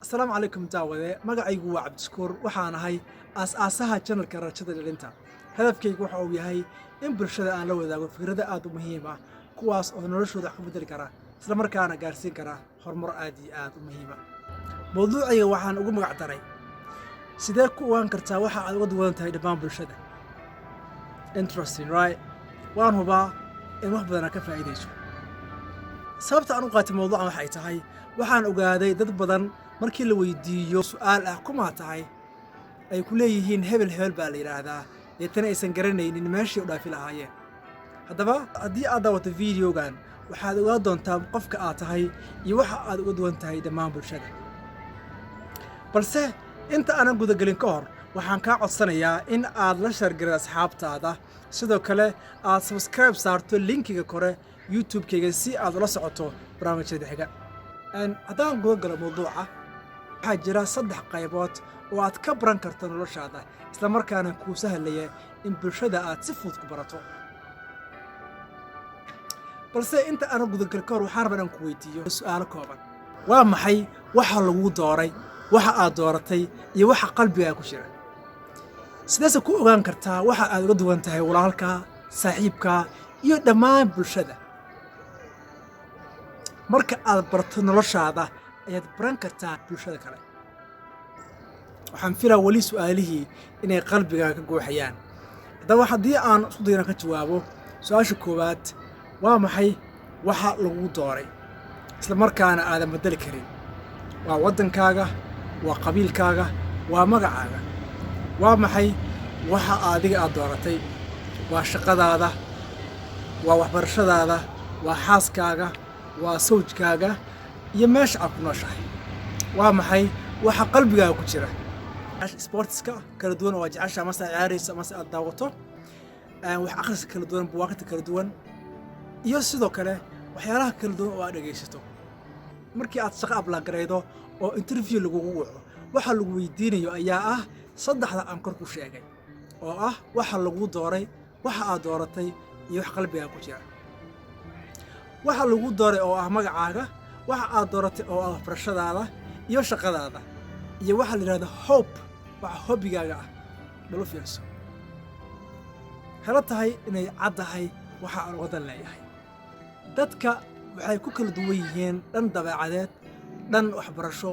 السلام عليكم daawade magacaygu waa Cabdishakuur waxaan ahay aasaasaha channelka Rajada Dhalinta hadafkaygu waxa uu yahay in bulshada aan la wadaago fikrado aad u muhiim ah kuwaas oo noloshooda ku bedeli kara isla markaana gaarsiin kara horumar aad iyo aad u muhiim ah mowduucayga waxaan ugu magac daray sidee ku ogaan kartaa waxa aad uga duwan tahay dhammaan bulshada interesting right waan hubaa in wax badan ka faa'iideyso sababta aan u qaatay mowduucan waxay tahay waxaan ogaaday dad badan markii la weydiiyo su'aal ah kuma tahay ay ku leeyihiin hebel baa la yiraahdaa deetana aysan garanaynin meeshii u dhaafi lahaayeen haddaba haddii aad daawato videogan waxaad ogaan doontaa qofka aad tahay iyo waxa aad uga duwan tahay dhammaan bulshada balse inta aanan gudagelin ka hor waxaan kaa codsanayaa in aad la shargaro asxaabtaada sidoo kale aad subscribe saarto linkiga kore YouTube-kayga si aad ula socoto barnaamijyada xiga haddaan gudagalo mowduuca waxaa jira 3 qaybood oo aad ka baran karto noloshaada isla markaana kuu sahlaya in bulshada aad si fudud ku barato balse inta aan gudagal ka hor waxaan rabaa inaan ku weydiiyo su'aalo kooban waa maxay waxa lagu dooray waxa aad dooratay iyo waxa qalbigaaga ku jira sidaas ku ogaan kartaa waxa aad uga duwan tahay walaalka saaxiibka iyo dhammaan bulshada marka aad barto noloshaada ayaad baran kartaa bulshada kale waxaan filaa wali su'aalihii inay qalbigaaga ka gooxayaan haddaba haddii aan isku dayno ka jawaabo su'aasha koowaad waa maxay waxa lagu dooray isla markaana aadan bedeli karin waa waddankaaga waa qabiilkaaga waa magacaaga waa maxay waxa adiga aad dooratay waa shaqadaada waa waxbarashadaada waa xaaskaaga waa sawjkaaga iyo meesha aad ku nooshahay waa maxay waxa qalbigaaga ku jira sportska kala duwan oo jecesha ama ciyaaraysa ama aad daawato wax akhris kala duwan buugaagta kala duwan iyo sidoo kale waxyaalaha kala duwan oo aad dhageysato markii aad shaqo abla gareydo oo interview lagu waco waxa lagu weydiinayo ayaa ah saddexda aan kor ku sheegay oo ah waxa lagu dooray waxa aad dooratay iyo wax qalbigaaga ku jira waxa lagu dooray oo ah magacaaga waxa aad dooratay oo ah barashadaada iyo shaqadaada iyo waxa la yiraahdo hope waxa hobigaaga ah bal u fiirso hala tahay inay caddahay waxa aan wadan leeyahay dadka waxay ku kala duwan yihiin dhan dabeecadeed dhan waxbarasho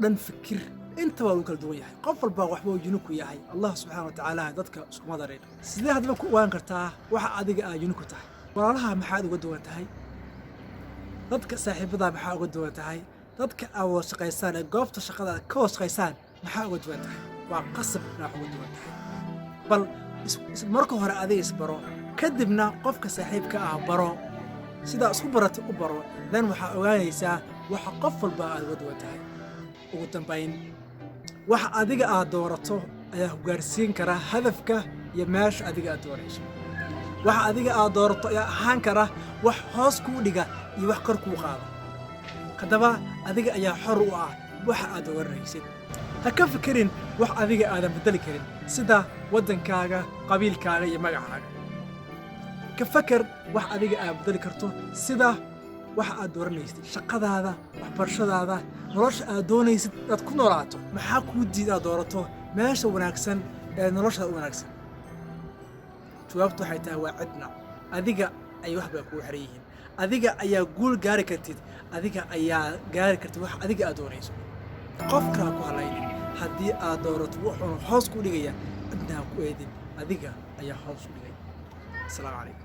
dhan fikir intaba wuu kala duwan yahay qof walba waxba uu unique yahay Allah subhanahu wa ta'ala dadka isku madaray sidee hadba ku ogaan kartaa waxa adiga aad unique tahay walaalaha maxaad uga duwan tahay dadka saaxiibada maxaa uga duwan tahay dadka aad shaqaysaan ee goobta shaqada ka shaqaysaan maxaa uga duwan tahay waa qasab inaa uga duwan tahay bal marka hore adiga isbaro kadibna qofka saaxiibka ah baro sida isku barato u baro dan waxa ogaanaysaa waxa qof walba aad uga duwan tahay ugu dambayn waxa adiga aad doorato ayaa ku gaarsiin kara hadafka iyo meesha adiga aad doonayso waxa adiga aad doorato ayaa ahaan kara wax hoos kuu dhiga iyo wax kor kuu qaada haddaba adiga ayaa xor u ah waxa aad dooranaysid ha ka fikirin wax adiga aadan bedeli karin sida waddankaaga qabiilkaaga iyo magacaaga ka fakar wax adiga aad bedeli karto sida waxa aad dooranaysid shaqadaada waxbarashadaada nolosha aad doonaysid inaad ku noolaato maxaa kuu diid aad doorato meesha wanaagsan ee noloshaada u wanaagsan jawaabtu waxay tahay waa cidna adiga ay waxba kuu xiran yihiin adiga ayaa guul gaari kartid adiga ayaa gaari kartid wax adiga aad doonayso qof kale ku halaynin haddii aad doorato wuxuu hoos ku dhigaya cidna ku eedin adiga ayaa hoos u dhigay assalaamu calaykum